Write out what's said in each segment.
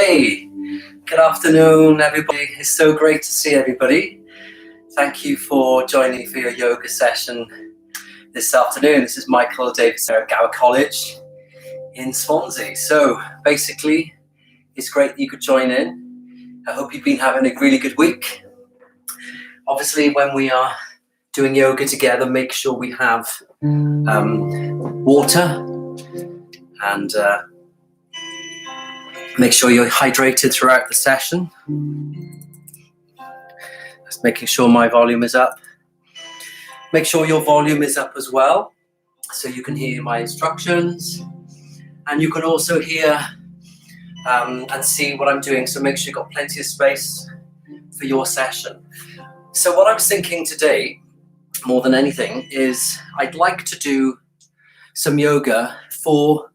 Okay, good afternoon, everybody. It's so great to see everybody. Thank you for joining for your yoga session this afternoon. This is Michael Davis at Gower College in Swansea. So basically, it's great that you could join in. I hope you've been having a really good week. Obviously, when we are doing yoga together, make sure we have water and make sure you're hydrated throughout the session. Just making sure my volume is up. Make sure your volume is up as well, so you can hear my instructions. And you can also hear and see what I'm doing, so make sure you've got plenty of space for your session. So what I was thinking today, more than anything, is I'd like to do some yoga for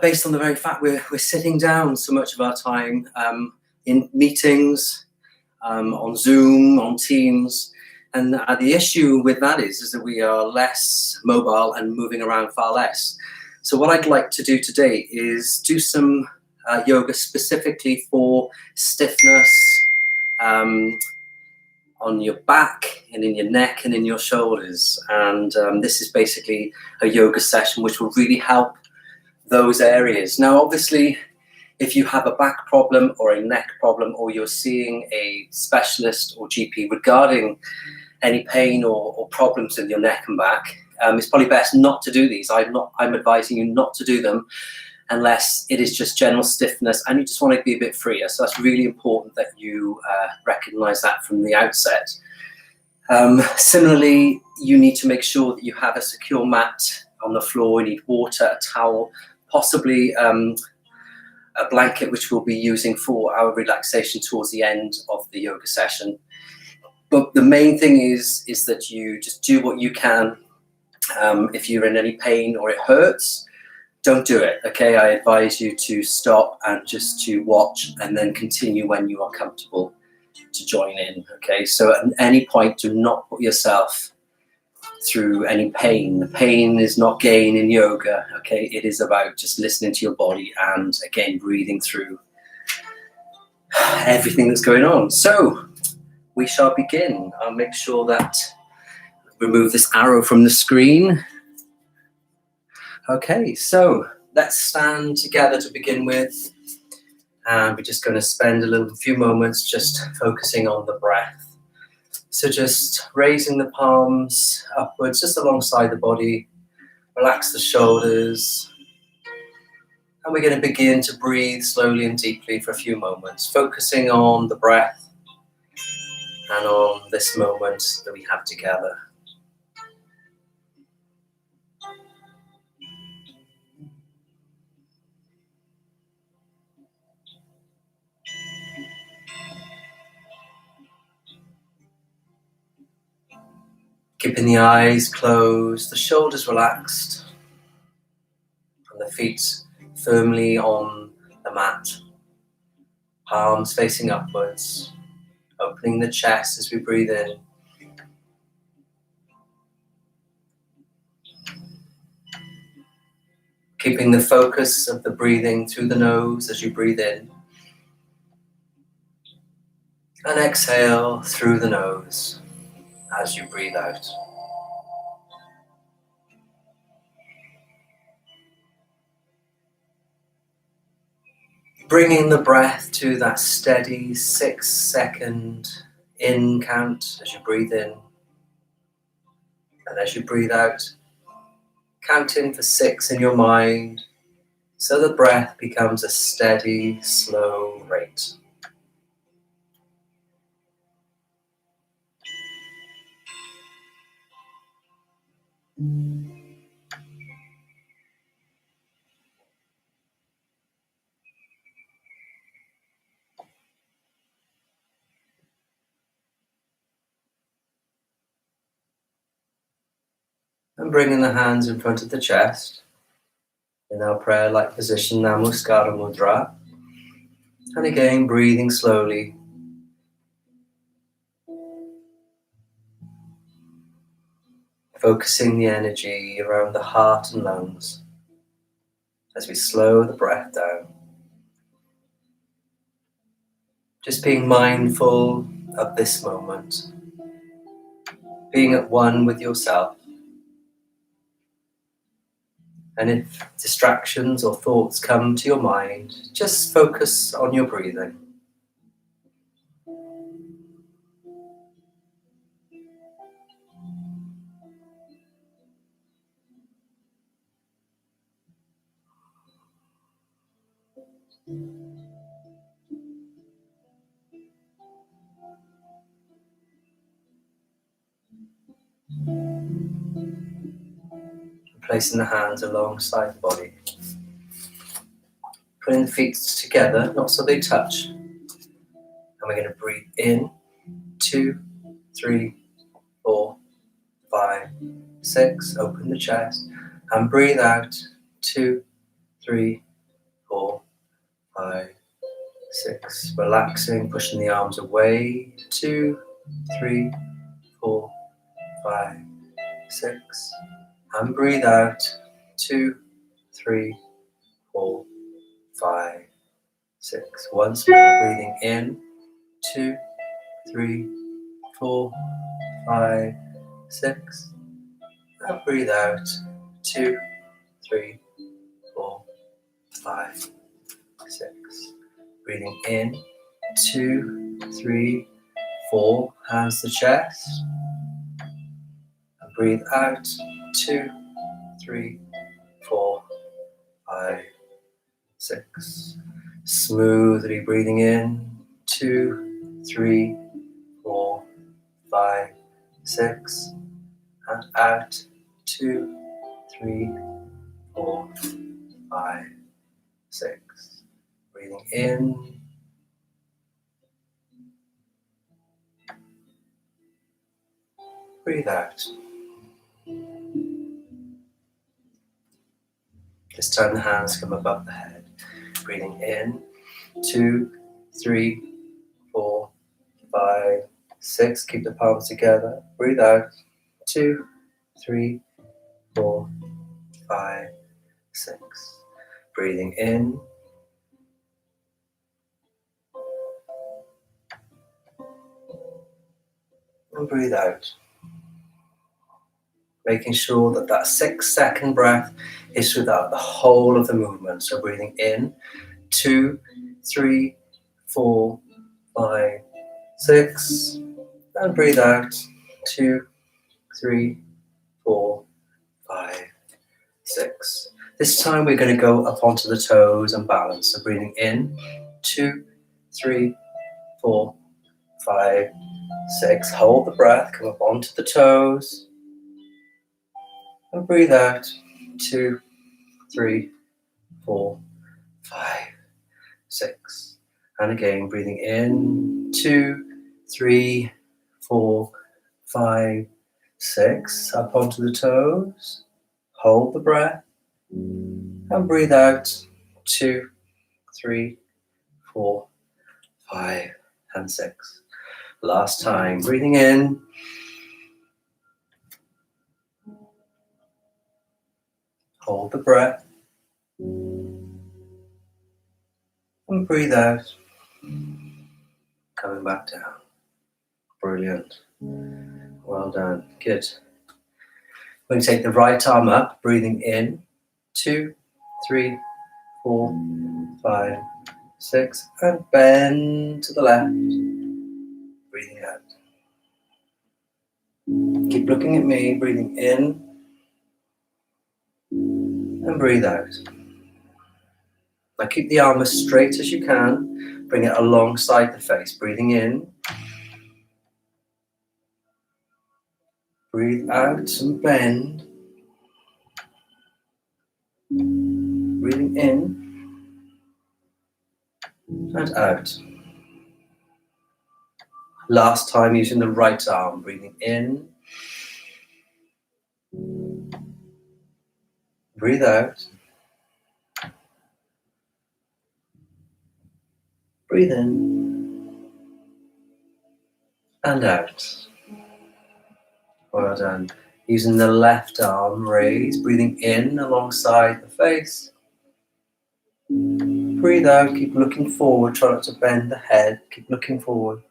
based on the very fact we're sitting down so much of our time in meetings, on Zoom, on Teams, and the issue with that is that we are less mobile and moving around far less. So what I'd like to do today is do some yoga specifically for stiffness on your back and in your neck and in your shoulders. And this is basically a yoga session which will really help those areas. Now, obviously, if you have a back problem or a neck problem, or you're seeing a specialist or GP regarding any pain or problems in your neck and back, it's probably best not to do these. I'm advising you not to do them unless it is just general stiffness and you just want to be a bit freer. So that's really important that you recognize that from the outset. Similarly, you need to make sure that you have a secure mat on the floor. You need water, a towel, possibly a blanket, which we'll be using for our relaxation towards the end of the yoga session. But the main thing is that you just do what you can. If you're in any pain or it hurts, don't do it, okay? I advise you to stop and just to watch and then continue when you are comfortable to join in, okay? So at any point, do not put yourself through any pain. The pain is not gain in yoga, okay? It is about just listening to your body and, again, breathing through everything that's going on. So we shall begin. I'll make sure that remove this arrow from the screen. Okay, so let's stand together to begin with. And we're just going to spend a few moments just focusing on the breath. So just raising the palms upwards, just alongside the body. Relax the shoulders. And we're going to begin to breathe slowly and deeply for a few moments, focusing on the breath and on this moment that we have together. Keeping the eyes closed, the shoulders relaxed, and the feet firmly on the mat. Palms facing upwards, opening the chest as we breathe in. Keeping the focus of the breathing through the nose as you breathe in. And exhale through the nose as you breathe out. Bringing the breath to that steady 6-second in count as you breathe in. And as you breathe out, counting for 6 in your mind, so the breath becomes a steady, slow rate. And bringing the hands in front of the chest in our prayer-like position, Namaskara Mudra. And again, breathing slowly. Focusing the energy around the heart and lungs as we slow the breath down. Just being mindful of this moment, being at one with yourself. And if distractions or thoughts come to your mind, just focus on your breathing. Placing the hands alongside the body. Putting the feet together, not so they touch. And we're going to breathe in, 2, 3, 4, 5, 6. Open the chest. And breathe out, 2, 3, 4, 5, 6. Relaxing, pushing the arms away, 2, 3, 4, 5, 6. And breathe out, 2, 3, 4, 5, 6. Once more, breathing in, 2, 3, 4, 5, 6. And breathe out, 2, 3, 4, 5, 6. Breathing in, 2, 3, 4. Hands to chest. And breathe out, 2, 3, 4, 5, 6. Smoothly breathing in, 2, 3, 4, 5, 6. And out, 2, 3, 4, 5, 6. Breathing in. Breathe out. This time the hands come above the head. Breathing in, 2, 3, 4, 5, 6. Keep the palms together. Breathe out, 2, 3, 4, 5, 6. Breathing in. And breathe out. Making sure that that 6-second breath is throughout the whole of the movement. So breathing in, 2, 3, 4, 5, 6. And breathe out, 2, 3, 4, 5, 6. This time we're going to go up onto the toes and balance. So breathing in, 2, 3, 4, 5, 6. Hold the breath, come up onto the toes. And breathe out, 2, 3, 4, 5, 6. And again, breathing in, 2, 3, 4, 5, 6. Up onto the toes. Hold the breath. And breathe out, 2, 3, 4, 5, and 6. Last time, breathing in. Hold the breath. And breathe out. Coming back down. Brilliant. Well done. Good. We're going to take the right arm up, breathing in. 2, 3, 4, 5, 6. And bend to the left. Breathing out. Keep looking at me, breathing in. And breathe out. Now keep the arm as straight as you can. Bring it alongside the face. Breathing in. Breathe out and bend. Breathing in. And out. Last time using the right arm. Breathing in. Breathe out. Breathe in. And out. Well done. Using the left arm, raise, breathing in alongside the face. Breathe out, keep looking forward, try not to bend the head, keep looking forward.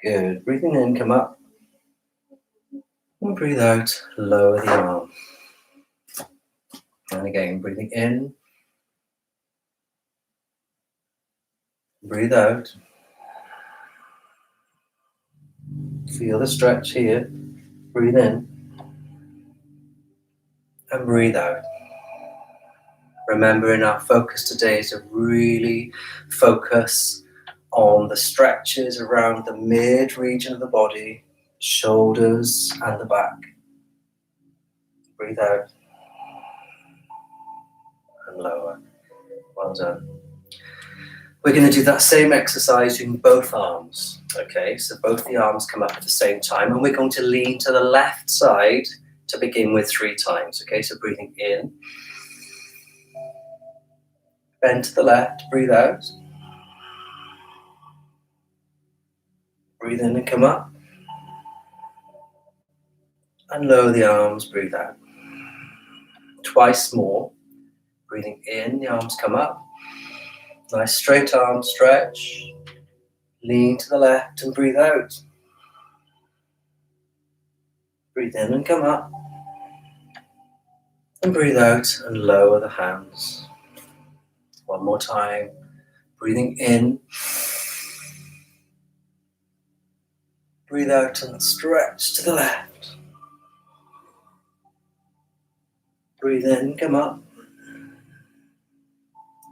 Good, breathing in, come up. And breathe out, lower the arm. And again, breathing in. Breathe out. Feel the stretch here. Breathe in. And breathe out. Remembering our focus today is to really focus on the stretches around the mid region of the body, shoulders and the back. Breathe out and lower. Well done. We're going to do that same exercise using both arms. Okay, so both the arms come up at the same time, and we're going to lean to the left side to begin with 3 times. Okay, so breathing in. Bend to the left, breathe out. Breathe in and come up. And lower the arms, breathe out. Twice more. Breathing in, the arms come up. Nice straight arm stretch. Lean to the left and breathe out. Breathe in and come up. And breathe out and lower the hands. One more time. Breathing in. Breathe out and stretch to the left. Breathe in, come up.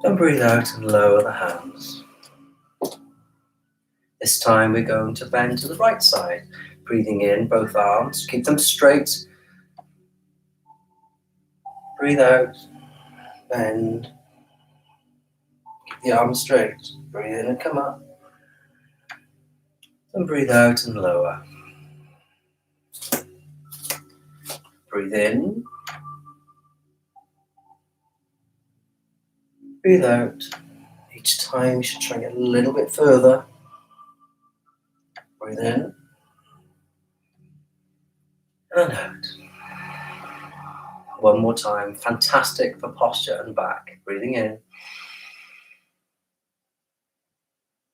And breathe out and lower the hands. This time we're going to bend to the right side. Breathing in, both arms, keep them straight. Breathe out, bend. Keep the arms straight. Breathe in and come up. And breathe out and lower. Breathe in. Breathe out. Each time you should try and get a little bit further. Breathe in. And out. One more time. Fantastic for posture and back. Breathing in.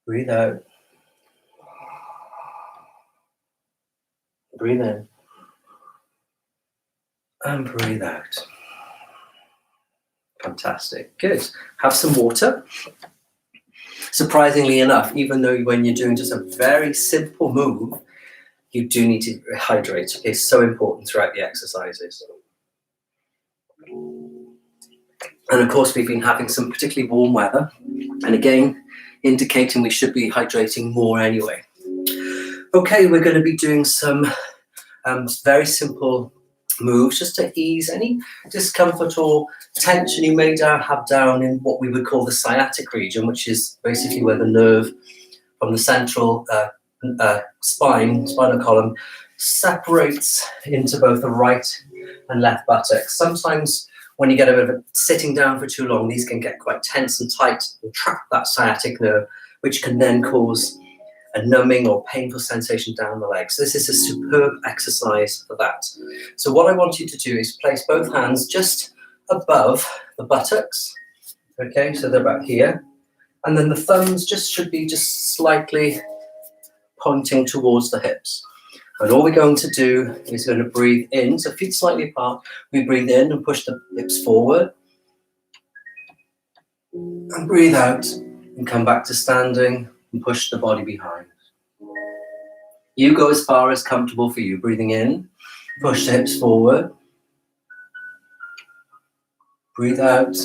Breathe out. Breathe in. And breathe out. Fantastic. Good. Have some water. Surprisingly enough, even though when you're doing just a very simple move, you do need to hydrate. It's so important throughout the exercises. And of course, we've been having some particularly warm weather. And again, indicating we should be hydrating more anyway. Okay, we're going to be doing some very simple moves just to ease any discomfort or tension you may have down in what we would call the sciatic region, which is basically where the nerve from the central spinal column separates into both the right and left buttocks. Sometimes when you get a bit of sitting down for too long, these can get quite tense and tight and trap that sciatic nerve, which can then cause a numbing or painful sensation down the leg. So this is a superb exercise for that. So what I want you to do is place both hands just above the buttocks. Okay, so they're about here. And then the thumbs should be just slightly pointing towards the hips. And all we're going to do is going to breathe in, so feet slightly apart. We breathe in and push the hips forward. And breathe out and come back to standing and push the body behind. You go as far as comfortable for you. Breathing in, push the hips forward. Breathe out,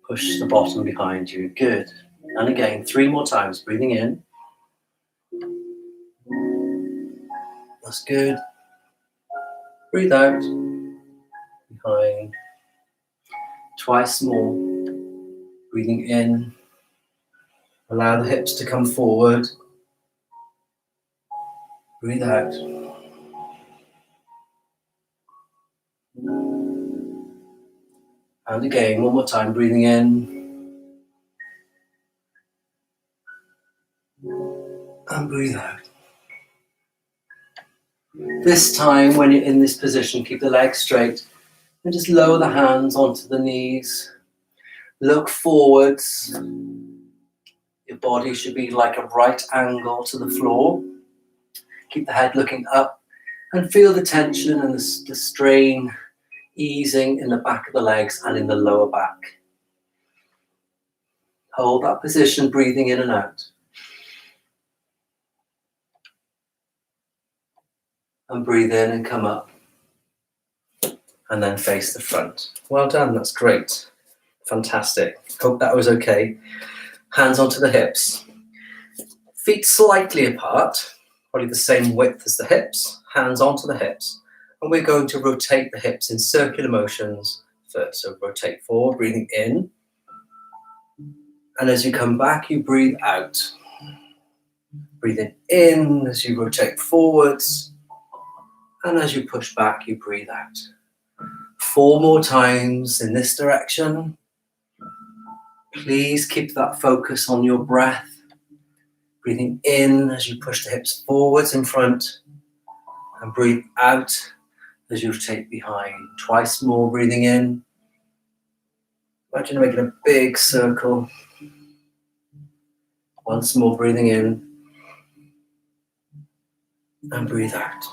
push the bottom behind you. Good. And again, 3 more times. Breathing in. That's good. Breathe out. Behind. Twice more. Breathing in. Allow the hips to come forward. Breathe out. And again, one more time. Breathing in. And breathe out. This time, when you're in this position, keep the legs straight and just lower the hands onto the knees. Look forwards. Your body should be like a right angle to the floor. Keep the head looking up and feel the tension and the strain easing in the back of the legs and in the lower back. Hold that position, breathing in and out. And breathe in and come up. And then face the front. Well done, that's great. Fantastic. Hope that was okay. Hands onto the hips. Feet slightly apart, probably the same width as the hips. Hands onto the hips. And we're going to rotate the hips in circular motions first. So rotate forward, breathing in. And as you come back, you breathe out. Breathing in as you rotate forwards. And as you push back, you breathe out. 4 more times in this direction. Please keep that focus on your breath. Breathing in as you push the hips forwards in front. And breathe out as you rotate behind. Twice more, breathing in. Imagine making a big circle. Once more, breathing in. And breathe out.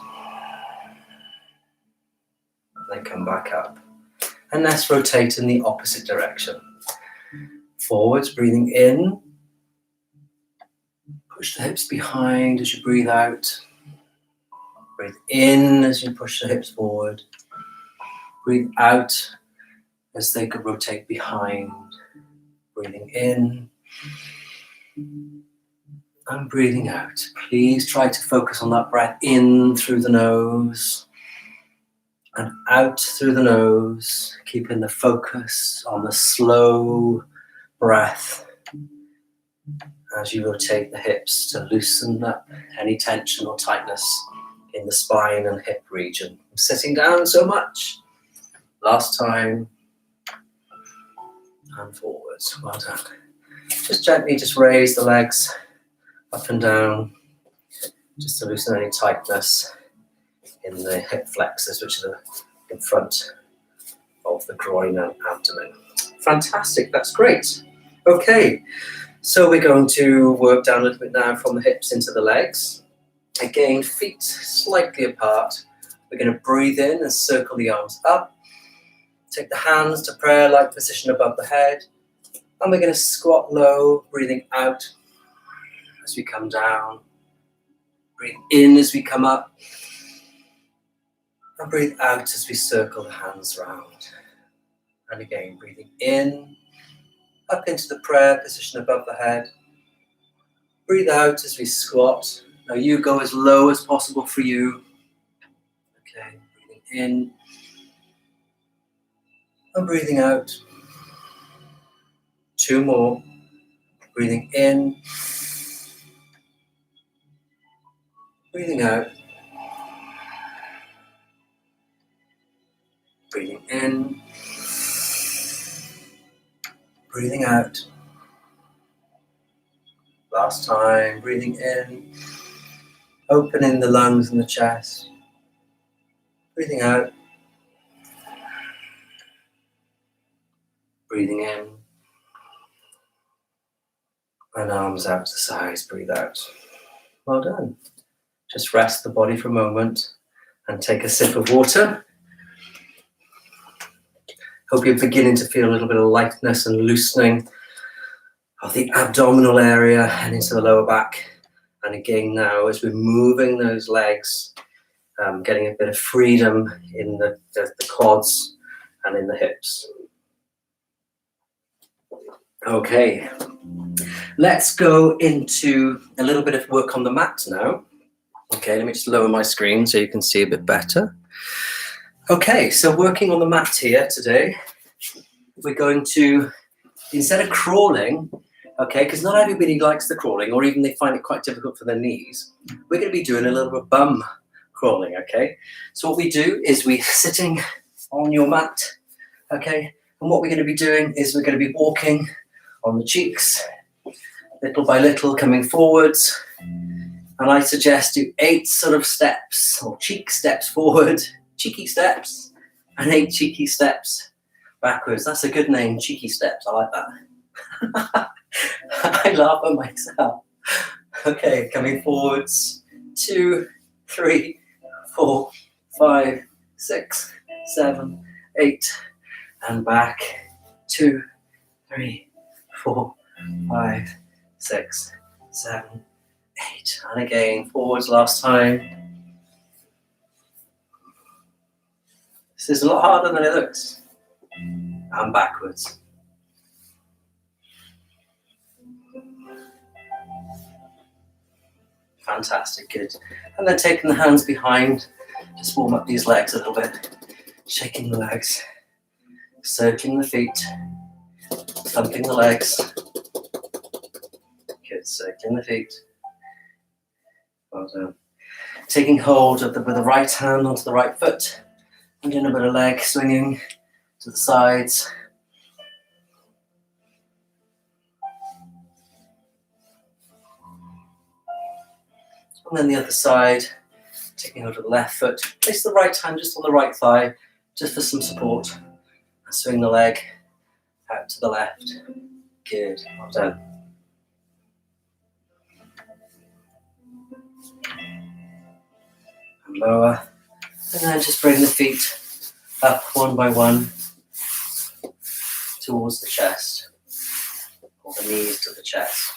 Then come back up. And let's rotate in the opposite direction. Forwards, breathing in. Push the hips behind as you breathe out. Breathe in as you push the hips forward. Breathe out as they could rotate behind. Breathing in. And breathing out. Please try to focus on that breath in through the nose. And out through the nose, keeping the focus on the slow breath as you rotate the hips to loosen up any tension or tightness in the spine and hip region. I'm sitting down so much. Last time. And forwards. Well done. Just gently raise the legs up and down just to loosen any tightness in the hip flexors, which are in front of the groin and abdomen. Fantastic, that's great. Okay, so we're going to work down a little bit now from the hips into the legs. Again, feet slightly apart. We're going to breathe in and circle the arms up. Take the hands to prayer-like position above the head. And we're going to squat low, breathing out as we come down. Breathe in as we come up. And breathe out as we circle the hands round. And again, breathing in, up into the prayer position above the head. Breathe out as we squat. Now you go as low as possible for you. Okay, breathing in. And breathing out. 2 more. Breathing in. Breathing out. Breathing in, breathing out. Last time, breathing in, opening the lungs and the chest. Breathing out. Breathing in. And arms out to the sides, breathe out. Well done. Just rest the body for a moment and take a sip of water. Hope you're beginning to feel a little bit of lightness and loosening of the abdominal area and into the lower back. And again now, as we're moving those legs, getting a bit of freedom in the quads and in the hips. Okay, let's go into a little bit of work on the mat now. Okay, let me just lower my screen so you can see a bit better. Okay, so working on the mat here today, we're going to, instead of crawling, okay, because not everybody likes the crawling, or even they find it quite difficult for their knees, we're going to be doing a little bit of bum crawling, okay? So what we do is we're sitting on your mat, okay? And what we're going to be doing is we're going to be walking on the cheeks, little by little, coming forwards. And I suggest do 8 sort of steps, or cheek steps forward, cheeky steps, and 8 cheeky steps backwards. That's a good name, cheeky steps. I like that. I laugh at myself. Okay, coming forwards. 2, 3, 4, 5, 6, 7, 8, and back. 2, 3, 4, 5, 6, 7, 8, and again forwards last time. This is a lot harder than it looks. And backwards. Fantastic, good. And then taking the hands behind, just warm up these legs a little bit. Shaking the legs, circling the feet, thumping the legs. Good, circling the feet. Well done. Taking hold of with the right hand onto the right foot, and doing a bit of leg swinging to the sides. And then the other side, taking hold of the left foot. Place the right hand just on the right thigh, just for some support. And swing the leg out to the left. Good, well done. And lower. And then just bring the feet up one by one towards the chest. Or the knees to the chest.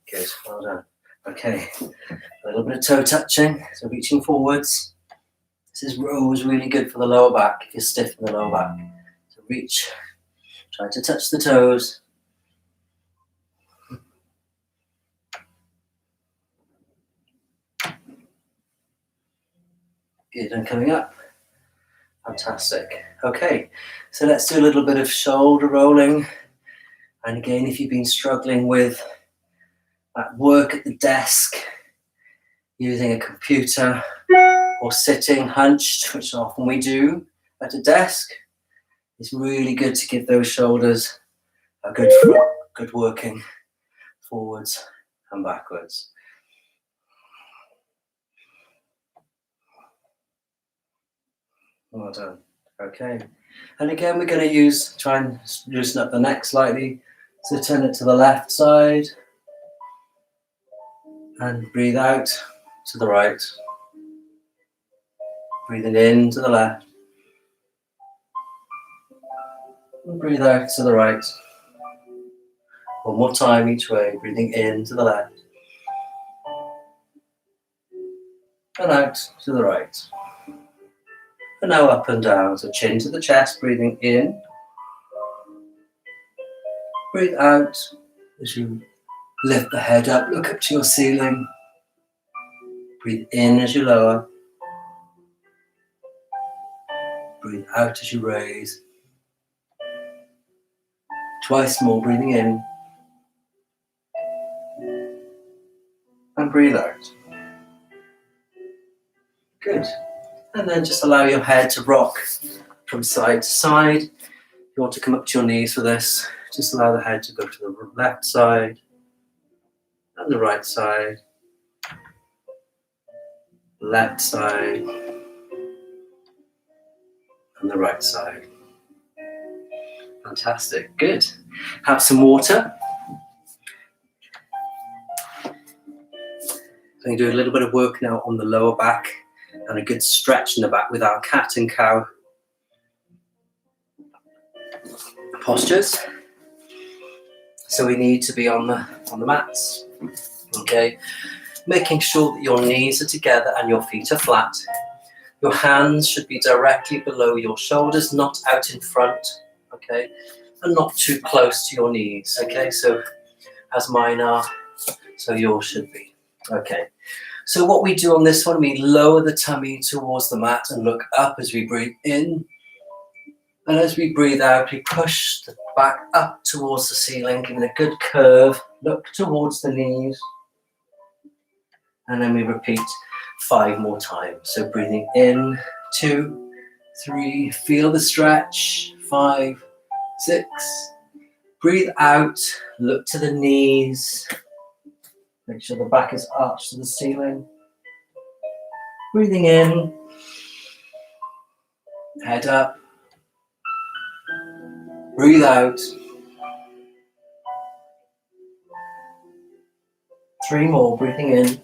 Good, well done. Okay, a little bit of toe touching, so reaching forwards. This is always really good for the lower back if you're stiff in the lower back. So reach, try to touch the toes. Good, and coming up. Fantastic. Okay, so let's do a little bit of shoulder rolling. And again, if you've been struggling with that work at the desk, using a computer, or sitting hunched, which often we do at a desk, it's really good to give those shoulders a good working forwards and backwards. Well done. Okay. And again, we're going to try and loosen up the neck slightly. So turn it to the left side. And breathe out to the right. Breathing in to the left. And breathe out to the right. One more time each way. Breathing in to the left. And out to the right. And now up and down. So chin to the chest, breathing in. Breathe out as you lift the head up, look up to your ceiling. Breathe in as you lower. Breathe out as you raise. Twice more, breathing in. And breathe out. Good. And then just allow your head to rock from side to side. If you want to come up to your knees for this, just allow the head to go to the left side and the right side. Left side and the right side. Fantastic, good. Have some water. I'm going to do a little bit of work now on the lower back and a good stretch in the back with our cat and cow postures. So we need to be on the mats. Okay. Making sure that your knees are together and your feet are flat. Your hands should be directly below your shoulders, not out in front, okay? And not too close to your knees, okay? So as mine are, so yours should be, okay? So what we do on this one, we lower the tummy towards the mat and look up as we breathe in. And as we breathe out, we push the back up towards the ceiling, giving a good curve, look towards the knees. And then we repeat 5 more times. So breathing in, 2, 3, feel the stretch, 5, 6. Breathe out, look to the knees. Make sure the back is arched to the ceiling. Breathing in, head up. Breathe out. 3 more, breathing in.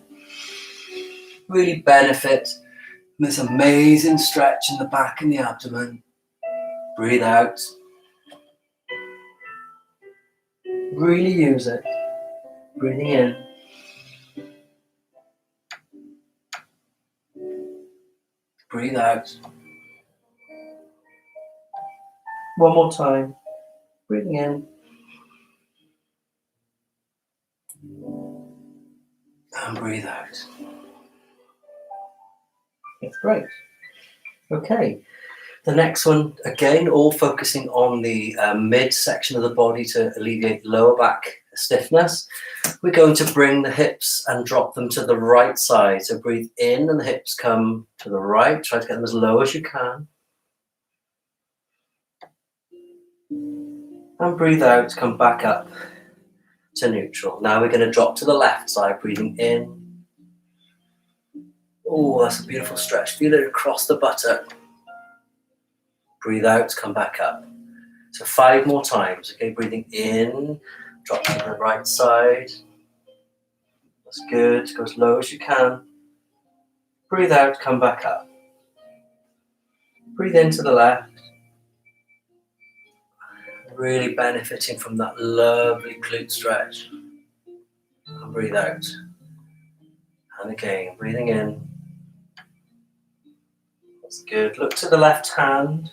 Really benefit from this amazing stretch in the back and the abdomen. Breathe out. Really use it. Breathing in. Breathe out. One more time. Breathing in. And breathe out. That's great. Okay. The next one, again, all focusing on the midsection of the body to alleviate lower back stiffness. We're going to bring the hips and drop them to the right side. So breathe in and the hips come to the right. Try to get them as low as you can. And breathe out, come back up to neutral. Now we're going to drop to the left side, breathing in. Oh, that's a beautiful stretch. Feel it across the buttock. Breathe out, come back up. So 5 more times, okay? Breathing in, drop to the right side. That's good, go as low as you can. Breathe out, come back up. Breathe into the left. Really benefiting from that lovely glute stretch. And breathe out. And again, breathing in. That's good. Look to the left hand.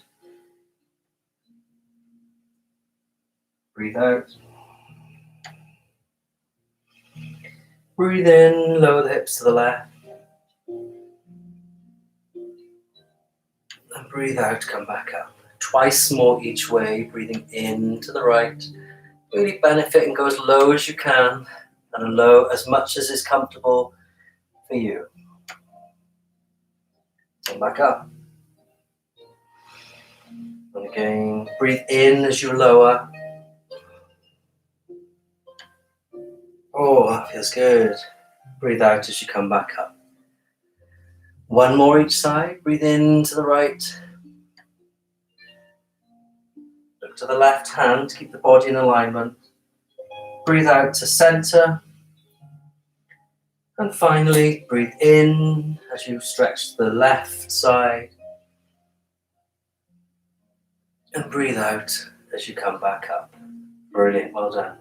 Breathe out. Breathe in, lower the hips to the left. And breathe out, come back up. Twice more each way, breathing in to the right. Really benefit and go as low as you can and low as much as is comfortable for you. Come back up. And again, breathe in as you lower. Oh, that feels good. Breathe out as you come back up. 1 more each side. Breathe in to the right. Look to the left hand, keep the body in alignment. Breathe out to center. And finally, breathe in as you stretch the left side. And breathe out as you come back up. Brilliant, well done.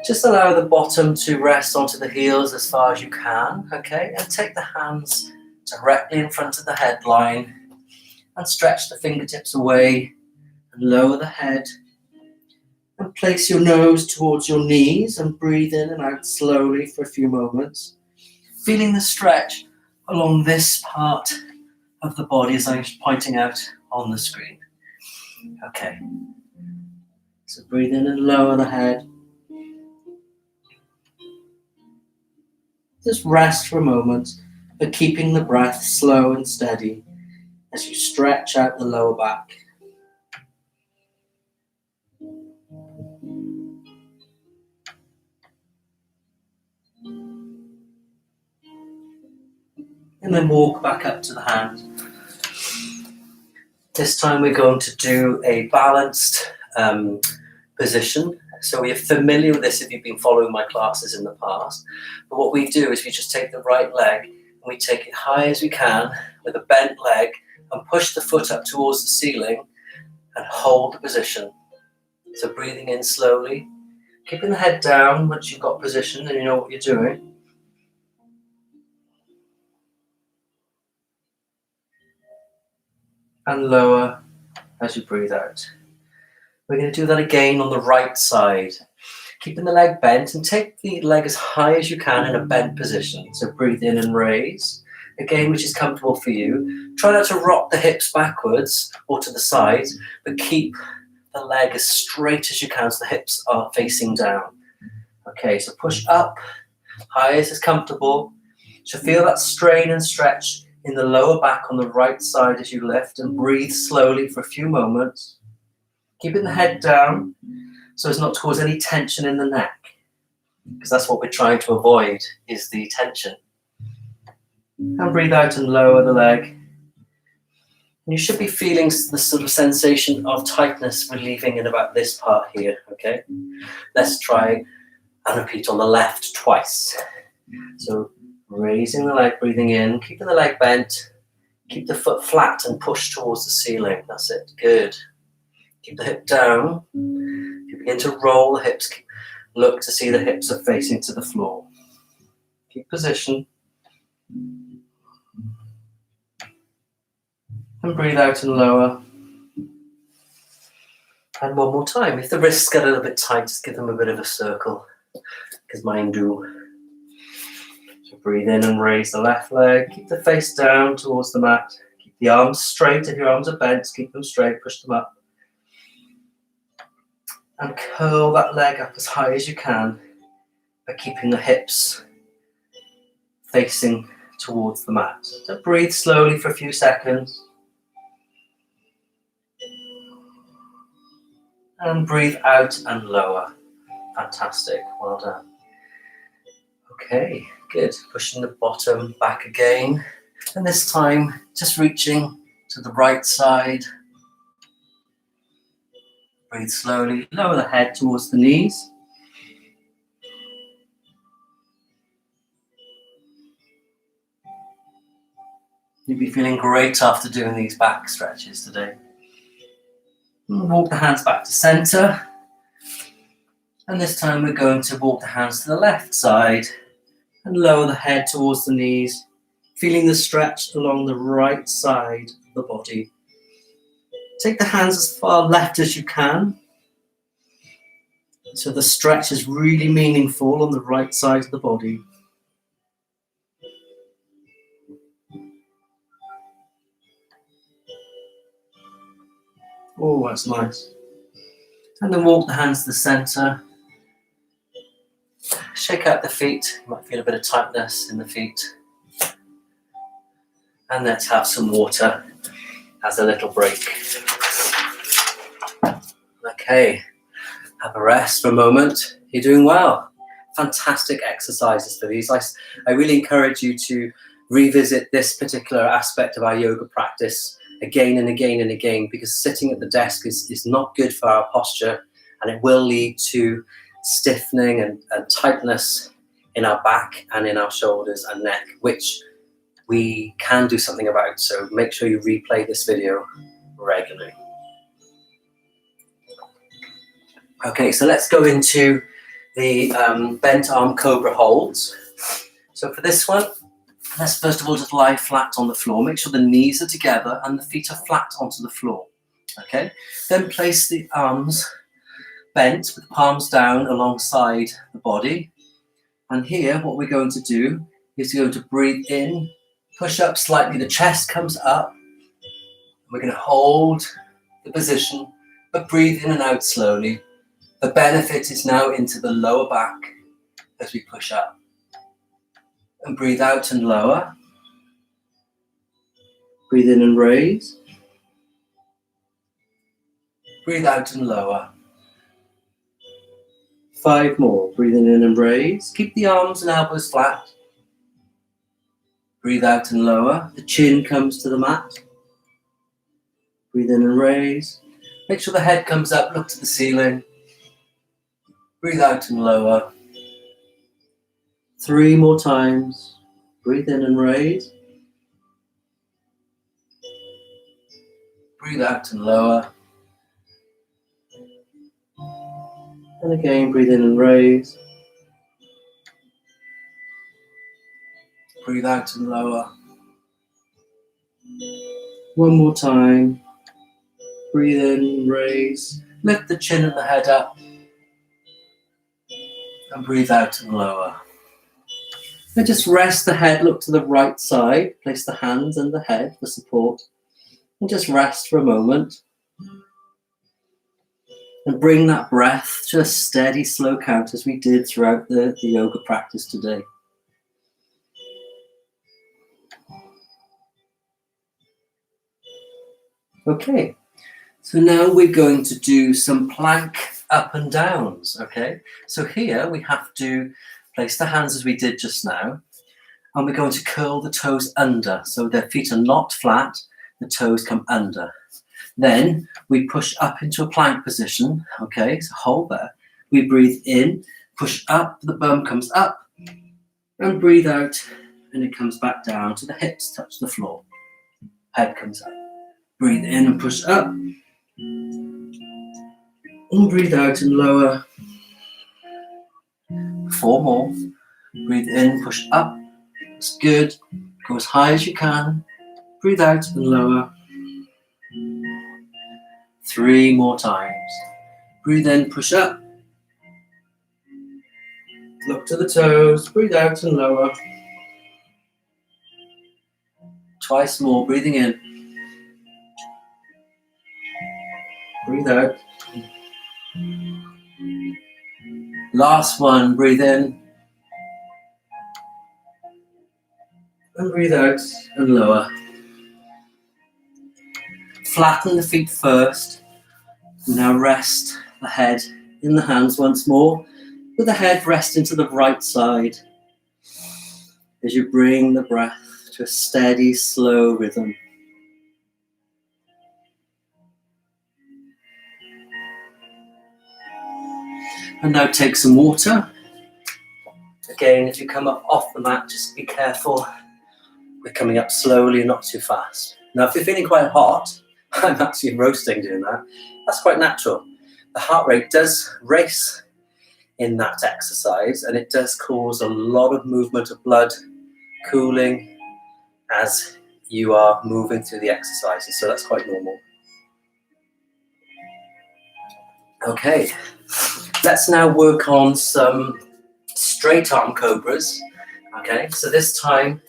Just allow the bottom to rest onto the heels as far as you can, okay? And take the hands directly in front of the headline and stretch the fingertips away and lower the head. And place your nose towards your knees and breathe in and out slowly for a few moments. Feeling the stretch along this part of the body as I'm pointing out on the screen. Okay. So breathe in and lower the head. Just rest for a moment, but keeping the breath slow and steady as you stretch out the lower back. And then walk back up to the hand. This time we're going to do a balanced position. So we are familiar with this if you've been following my classes in the past. But what we do is we just take the right leg and we take it high as we can with a bent leg and push the foot up towards the ceiling and hold the position. So breathing in slowly, keeping the head down once you've got position and you know what you're doing. And lower as you breathe out. We're going to do that again on the right side. Keeping the leg bent and take the leg as high as you can in a bent position. So breathe in and raise. Again, which is comfortable for you. Try not to rock the hips backwards or to the sides, but keep the leg as straight as you can so the hips are facing down. Okay, so push up, high as is comfortable. So feel that strain and stretch in the lower back on the right side as you lift and breathe slowly for a few moments. Keeping the head down so as not to cause any tension in the neck, because that's what we're trying to avoid, is the tension. And breathe out and lower the leg. And you should be feeling the sort of sensation of tightness relieving in about this part here, okay? Let's try and repeat on the left twice. So raising the leg, breathing in, keeping the leg bent, keep the foot flat and push towards the ceiling. That's it, good. Keep the hip down. If you begin to roll the hips, look to see the hips are facing to the floor. Keep position. And breathe out and lower. And one more time. If the wrists get a little bit tight, just give them a bit of a circle, because mine do. So breathe in and raise the left leg. Keep the face down towards the mat. Keep the arms straight. If your arms are bent, keep them straight. Push them up. And curl that leg up as high as you can by keeping the hips facing towards the mat. So breathe slowly for a few seconds. And breathe out and lower. Fantastic, well done. Okay, good. Pushing the bottom back again. And this time, just reaching to the right side. Breathe slowly, lower the head towards the knees. You'll be feeling great after doing these back stretches today. Walk the hands back to center. And this time we're going to walk the hands to the left side and lower the head towards the knees, feeling the stretch along the right side of the body. Take the hands as far left as you can. So the stretch is really meaningful on the right side of the body. Oh, that's nice. And then walk the hands to the center. Shake out the feet. You might feel a bit of tightness in the feet. And let's have some water as a little break. Okay, have a rest for a moment. You're doing well. Fantastic exercises for these. I really encourage you to revisit this particular aspect of our yoga practice again and again and again, because sitting at the desk is not good for our posture, and it will lead to stiffening and tightness in our back and in our shoulders and neck, which we can do something about. So make sure you replay this video regularly. Okay, so let's go into the bent arm cobra holds. So for this one, let's first of all just lie flat on the floor. Make sure the knees are together and the feet are flat onto the floor. Okay, then place the arms bent with the palms down alongside the body. And here, what we're going to do is going to breathe in, push up slightly, the chest comes up. We're going to hold the position, but breathe in and out slowly. The benefit is now into the lower back as we push up. And breathe out and lower. Breathe in and raise. Breathe out and lower. 5 more. Breathing in and raise. Keep the arms and elbows flat. Breathe out and lower. The chin comes to the mat. Breathe in and raise. Make sure the head comes up, look to the ceiling. Breathe out and lower. 3 more times. Breathe in and raise. Breathe out and lower. And again, breathe in and raise. Breathe out and lower. 1 more time. Breathe in, raise. Lift the chin and the head up. And breathe out and lower. And just rest the head, look to the right side. Place the hands and the head for support. And just rest for a moment. And bring that breath to a steady, slow count as we did throughout the yoga practice today. Okay, so now we're going to do some plank up and downs, okay? So here we have to place the hands as we did just now, and we're going to curl the toes under so their feet are not flat, the toes come under. Then we push up into a plank position, okay, so hold there. We breathe in, push up, the bum comes up, and breathe out, and it comes back down to the hips, touch the floor. Head comes up. Breathe in and push up, and breathe out and lower. 4 more. Breathe in, push up. That's good. Go as high as you can. Breathe out and lower. 3 more times. Breathe in, push up. Look to the toes. Breathe out and lower. Twice more. Breathing in. Breathe out. Last one. Breathe in. And breathe out and lower. Flatten the feet first. Now rest the head in the hands once more, with the head resting to the right side as you bring the breath to a steady, slow rhythm. And now take some water. Again, if you come up off the mat, just be careful. We're coming up slowly and not too fast. Now, if you're feeling quite hot, I'm actually roasting doing that. That's quite natural. The heart rate does race in that exercise, and it does cause a lot of movement of blood, cooling as you are moving through the exercises. So that's quite normal. Okay, let's now work on some straight arm cobras. Okay, so this time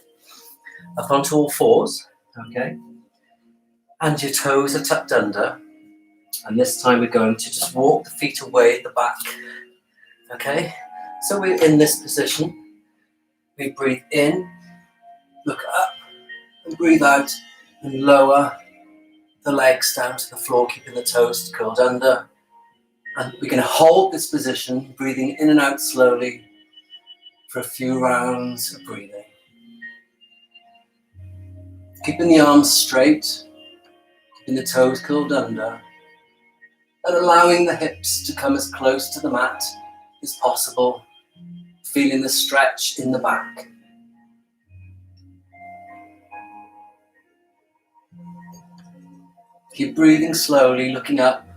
up onto all fours. Okay, and your toes are tucked under. And this time we're going to just walk the feet away at the back. Okay, so we're in this position. We breathe in, look up, and breathe out, and lower the legs down to the floor, keeping the toes curled under. And we're going to hold this position, breathing in and out slowly for a few rounds of breathing. Keeping the arms straight, keeping the toes curled under, and allowing the hips to come as close to the mat as possible, feeling the stretch in the back. Keep breathing slowly, looking up.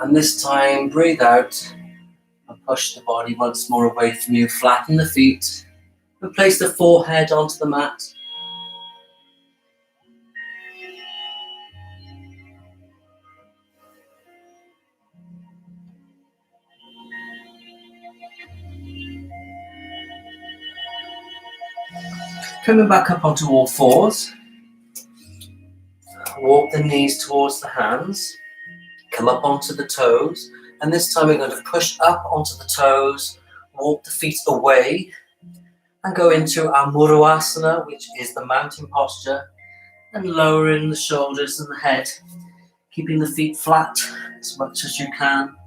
And this time, breathe out and push the body once more away from you. Flatten the feet and place the forehead onto the mat. Coming back up onto all fours. Walk the knees towards the hands. Come up onto the toes, and this time we're going to push up onto the toes, walk the feet away, and go into our Mudavasana, which is the mountain posture, and lowering the shoulders and the head, keeping the feet flat as much as you can.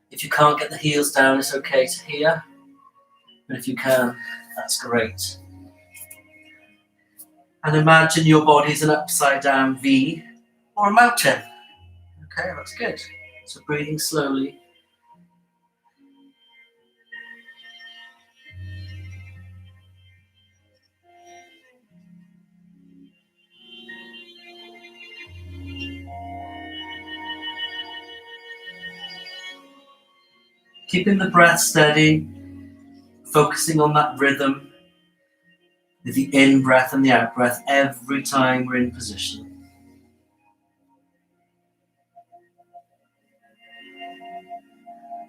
If you can't get the heels down, it's okay to here, but if you can, that's great. And imagine your body's an upside down V or a mountain. Okay, that's good. So breathing slowly. Keeping the breath steady, focusing on that rhythm, with the in-breath and the out-breath every time we're in position.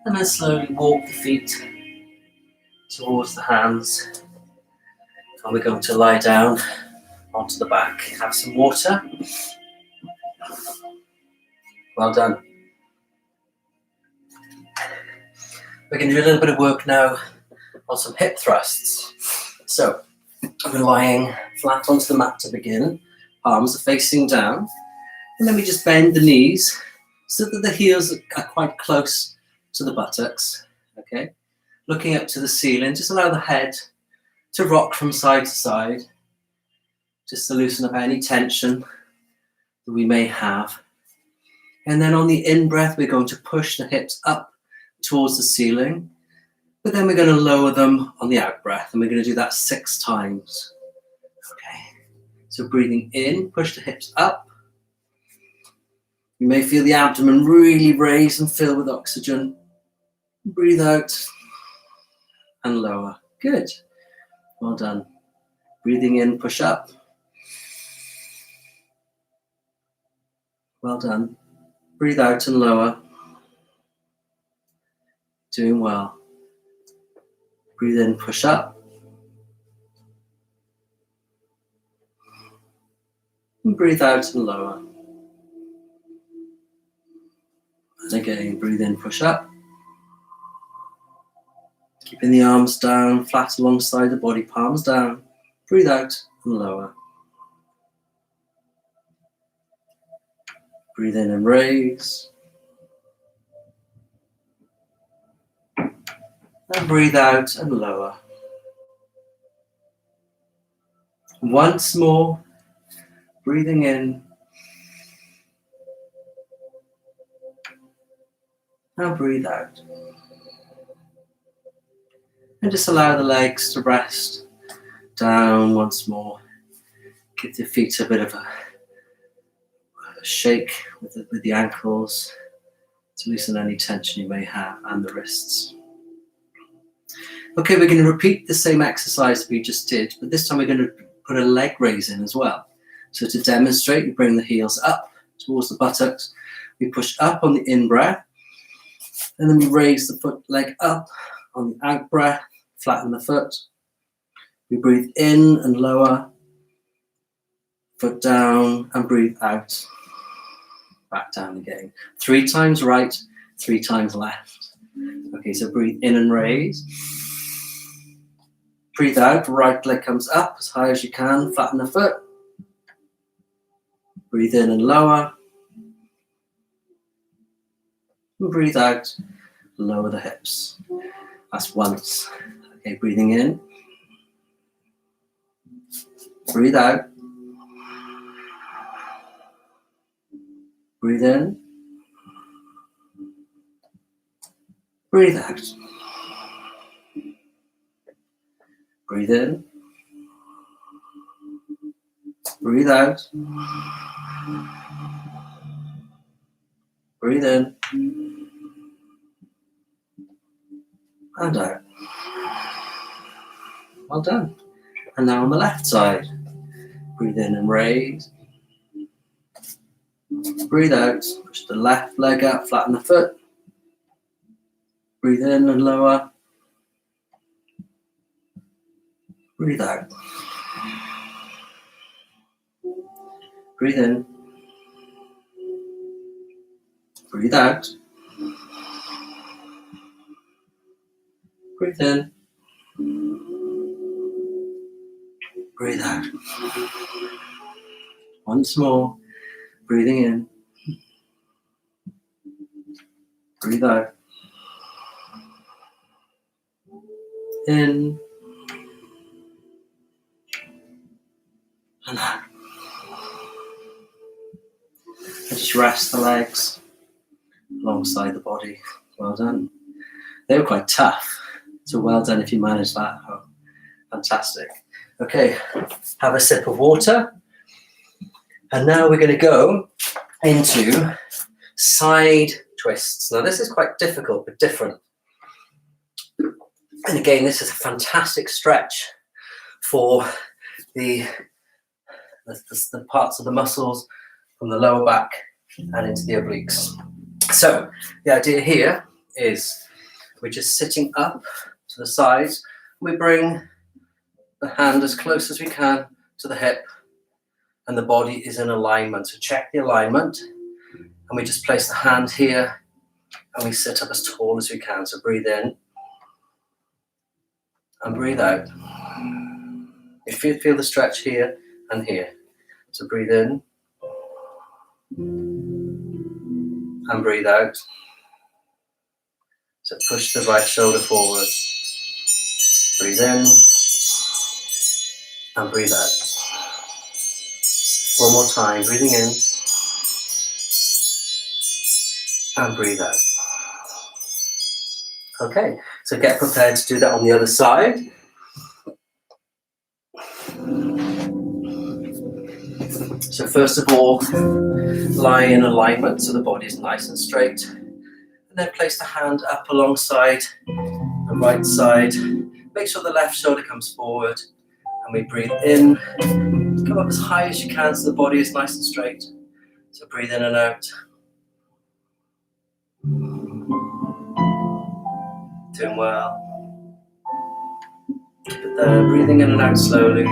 And then slowly walk the feet towards the hands. And we're going to lie down onto the back. Have some water. Well done. We're going to do a little bit of work now on some hip thrusts. So we're lying flat onto the mat to begin. Arms are facing down. And then we just bend the knees so that the heels are quite close to the buttocks. Okay, looking up to the ceiling, just allow the head to rock from side to side, just to loosen up any tension that we may have. And then on the in-breath, we're going to push the hips up towards the ceiling, but then we're going to lower them on the out-breath, and we're going to do that 6 times. Okay, so breathing in, push the hips up. You may feel the abdomen really raise and fill with oxygen. Breathe out and lower. Good. Well done. Breathing in, push up. Well done. Breathe out and lower. Doing well. Breathe in, push up. And breathe out and lower. And again, breathe in, push up. Keeping the arms down, flat alongside the body, palms down. Breathe out and lower. Breathe in and raise. And breathe out and lower. Once more, breathing in. And breathe out. And just allow the legs to rest down once more. Give the feet a bit of a shake with the ankles to loosen any tension you may have, and the wrists. Okay, we're going to repeat the same exercise we just did, but this time we're going to put a leg raise in as well. So to demonstrate, we bring the heels up towards the buttocks. We push up on the in-breath, and then we raise the leg up on the out-breath, flatten the foot. We breathe in and lower, foot down, and breathe out. Back down again. 3 times right, 3 times left. Okay, so breathe in and raise. Breathe out, right leg comes up as high as you can, flatten the foot. Breathe in and lower. And breathe out, lower the hips. That's once. Okay, breathing in. Breathe out. Breathe in. Breathe out. Breathe in. Breathe out. Breathe in. And out. Well done. And now on the left side. Breathe in and raise. Breathe out. Push the left leg up, flatten the foot. Breathe in and lower. Breathe out. Breathe in. Breathe out. Breathe in. Breathe out. Once more. Breathing in. Breathe out. In. And out. And just rest the legs alongside the body. Well done. They were quite tough, so well done if you managed that. Oh, fantastic. Okay, have a sip of water. And now we're going to go into side twists. Now this is quite difficult but different. And again, this is a fantastic stretch for the parts of the muscles from the lower back and into the obliques. So the idea here is we're just sitting up to the sides. We bring the hand as close as we can to the hip, and the body is in alignment. So check the alignment, and we just place the hand here, and we sit up as tall as we can. So breathe in and breathe out. You feel the stretch here and here. So breathe in and breathe out. So push the right shoulder forward. Breathe in and breathe out. One more time, breathing in and breathe out. Okay, so get prepared to do that on the other side. So first of all, lie in alignment so the body is nice and straight. And then place the hand up alongside the right side. Make sure the left shoulder comes forward. And we breathe in. Come up as high as you can so the body is nice and straight. So breathe in and out. Doing well. Keep it there. Breathing in and out slowly.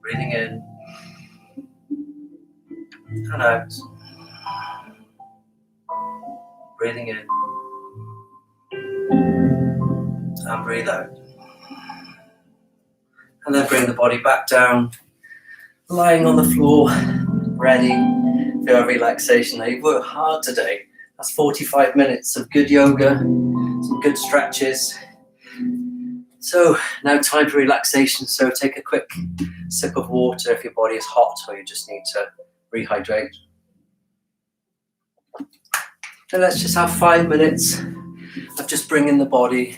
Breathing in and out. Breathing in and breathe out. And then bring the body back down, lying on the floor, ready for your relaxation. Now you've worked hard today. That's 45 minutes of good yoga, some good stretches. So now time for relaxation. So take a quick sip of water if your body is hot or you just need to rehydrate. And let's just have 5 minutes of just bringing the body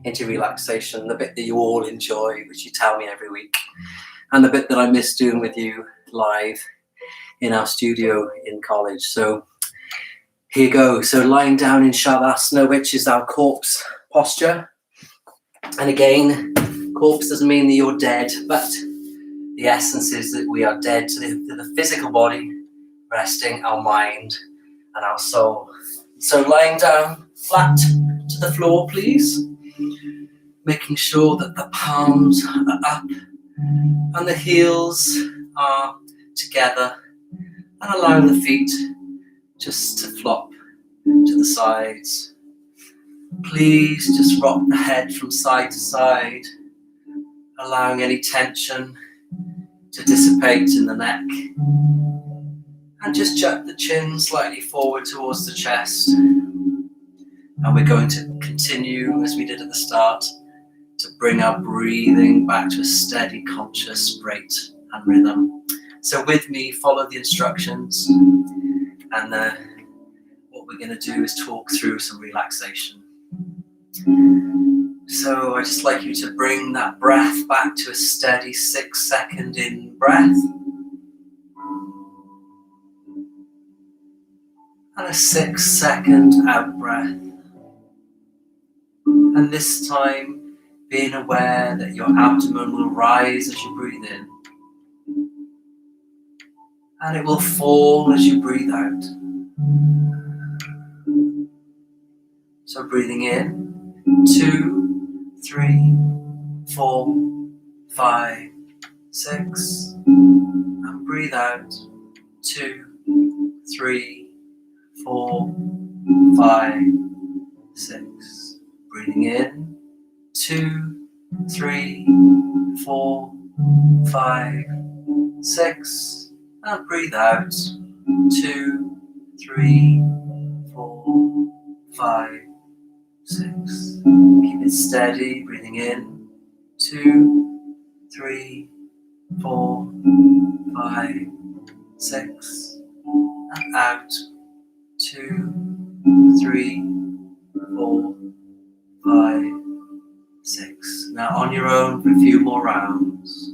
into relaxation, the bit that you all enjoy, which you tell me every week, and the bit that I miss doing with you live in our studio in college. So here you go. So lying down in Shavasana, which is our corpse posture. And again, corpse doesn't mean that you're dead, but the essence is that we are dead to the physical body, resting our mind and our soul. So lying down flat to the floor, please. Making sure that the palms are up and the heels are together, and allowing the feet just to flop to the sides. Please just rock the head from side to side, allowing any tension to dissipate in the neck. And just jerk the chin slightly forward towards the chest. And we're going to continue, as we did at the start, to bring our breathing back to a steady, conscious rate and rhythm. So with me, follow the instructions, and what we're going to do is talk through some relaxation. So I'd just like you to bring that breath back to a steady 6-second in breath, and a 6-second out breath. And this time, being aware that your abdomen will rise as you breathe in, and it will fall as you breathe out. So breathing in, 2, 3, 4, 5, 6, and breathe out, 2, 3, 4, 5, 6. Breathing in, 2, 3, 4, 5, 6, and breathe out, 2, 3, 4, 5, 6. Keep it steady, breathing in, 2, 3, 4, 5, 6, and out, 2, 3, 4, 5, 6. Now on your own for a few more rounds.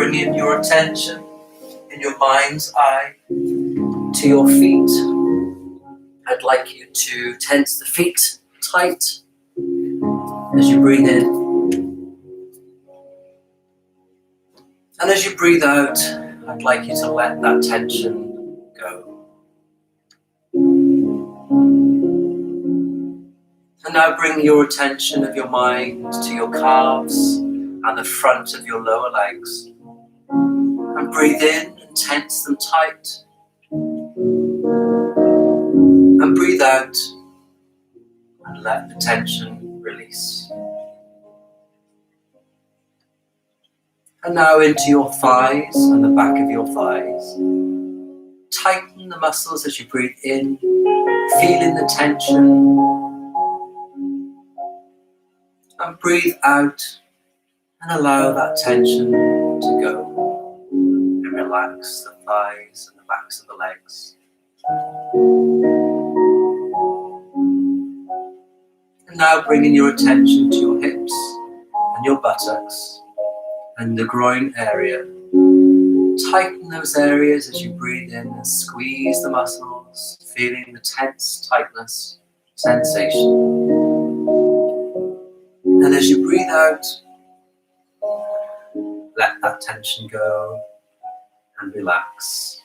bringing your attention in your mind's eye to your feet. I'd like you to tense the feet tight as you breathe in. And as you breathe out, I'd like you to let that tension go. And now bring your attention of your mind to your calves and the front of your lower legs. And breathe in and tense them tight. And breathe out and let the tension release. And now into your thighs and the back of your thighs. Tighten the muscles as you breathe in, feeling the tension. And breathe out and allow that tension to go. And relax the thighs and the backs of the legs. And now bringing your attention to your hips and your buttocks and the groin area. Tighten those areas as you breathe in and squeeze the muscles, feeling the tense tightness sensation. And as you breathe out, let that tension go and relax.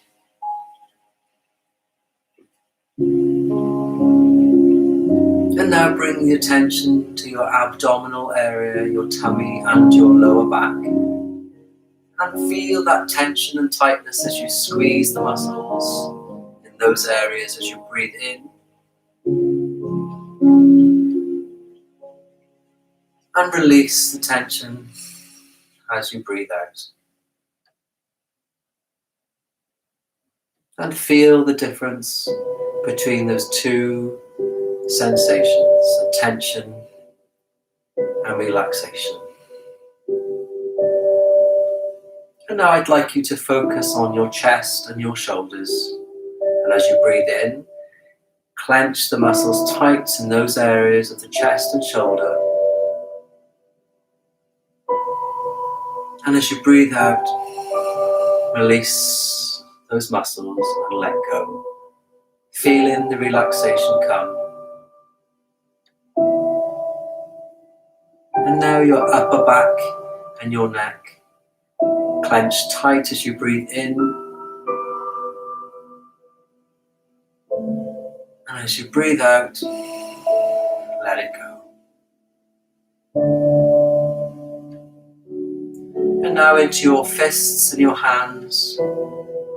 And now bring the attention to your abdominal area, your tummy and your lower back. And feel that tension and tightness as you squeeze the muscles in those areas as you breathe in. And release the tension as you breathe out. And feel the difference between those two sensations, tension and relaxation. And now I'd like you to focus on your chest and your shoulders. And as you breathe in, clench the muscles tight in those areas of the chest and shoulder. And as you breathe out, release those muscles and let go. Feeling the relaxation come. And now your upper back and your neck. Clench tight as you breathe in. And as you breathe out, let it go. And now into your fists and your hands.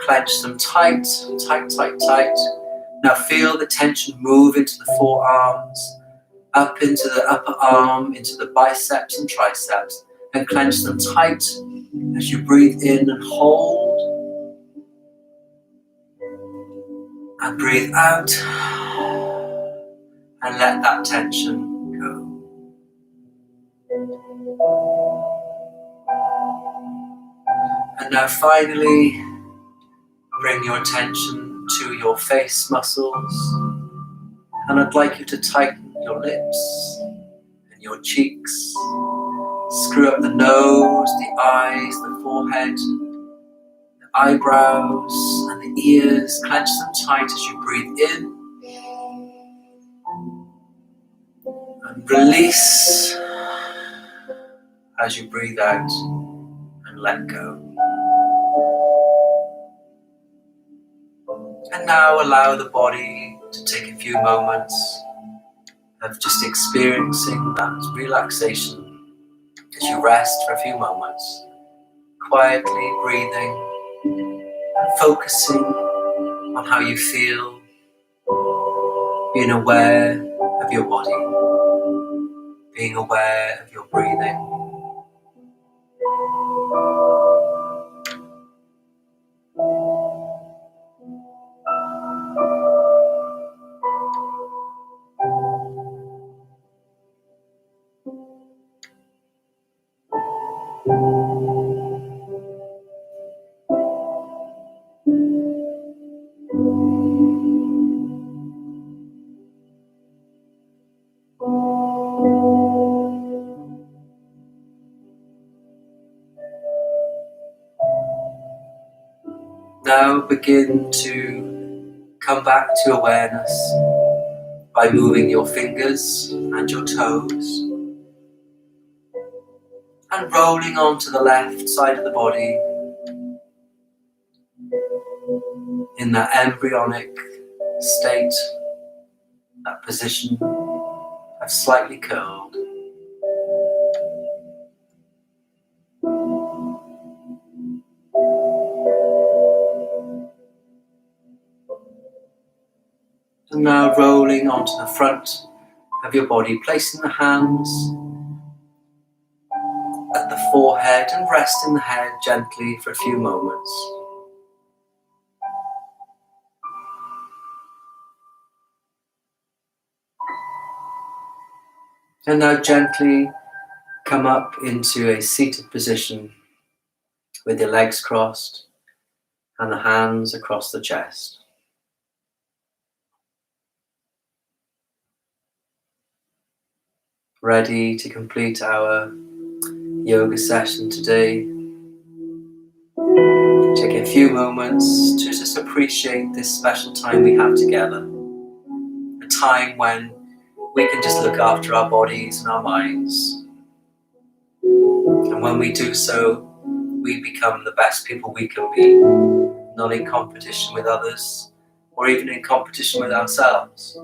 Clench them tight, tight, tight, tight. Now feel the tension move into the forearms, up into the upper arm, into the biceps and triceps. And clench them tight as you breathe in and hold. And breathe out. And let that tension go. And now finally, bring your attention to your face muscles. And I'd like you to tighten your lips and your cheeks. Screw up the nose, the eyes, the forehead, the eyebrows and the ears. Clench them tight as you breathe in. And release as you breathe out and let go. And now allow the body to take a few moments of just experiencing that relaxation as you rest for a few moments, quietly breathing and focusing on how you feel, being aware of your body, being aware of your breathing. begin to come back to awareness by moving your fingers and your toes and rolling onto the left side of the body in that embryonic state, that position of slightly curled. And now rolling onto the front of your body, placing the hands at the forehead and resting the head gently for a few moments. And now gently come up into a seated position with your legs crossed and the hands across the chest. Ready to complete our yoga session today. Take a few moments to just appreciate this special time we have together. A time when we can just look after our bodies and our minds. And when we do so, we become the best people we can be, not in competition with others or even in competition with ourselves.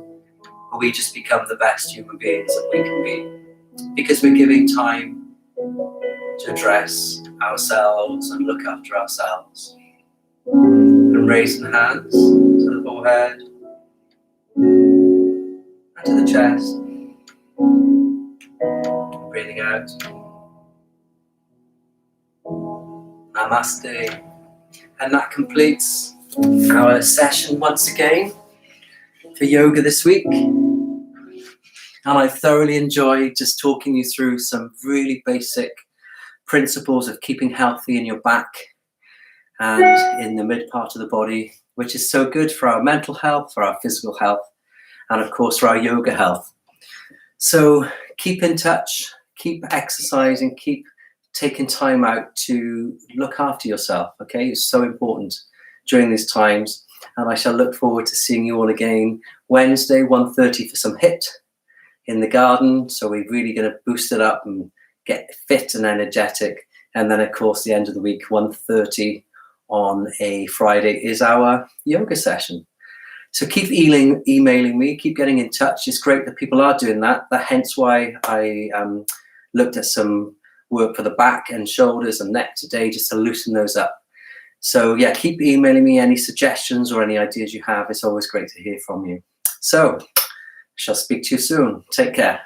But we just become the best human beings that we can be because we're giving time to address ourselves and look after ourselves. And raising the hands to the forehead and to the chest. Breathing out. Namaste. And that completes our session once again for yoga this week. And I thoroughly enjoyed just talking you through some really basic principles of keeping healthy in your back and in the mid part of the body, which is so good for our mental health, for our physical health, and of course for our yoga health. So keep in touch, keep exercising, keep taking time out to look after yourself, okay? It's so important during these times. And I shall look forward to seeing you all again Wednesday, 1:30 for some HIIT in the garden. So we're really going to boost it up and get fit and energetic. And then, of course, the end of the week, 1:30 on a Friday is our yoga session. So keep emailing me, keep getting in touch. It's great that people are doing that. Hence why I looked at some work for the back and shoulders and neck today, just to loosen those up. So yeah, keep emailing me any suggestions or any ideas you have. It's always great to hear from you. So, shall speak to you soon. Take care.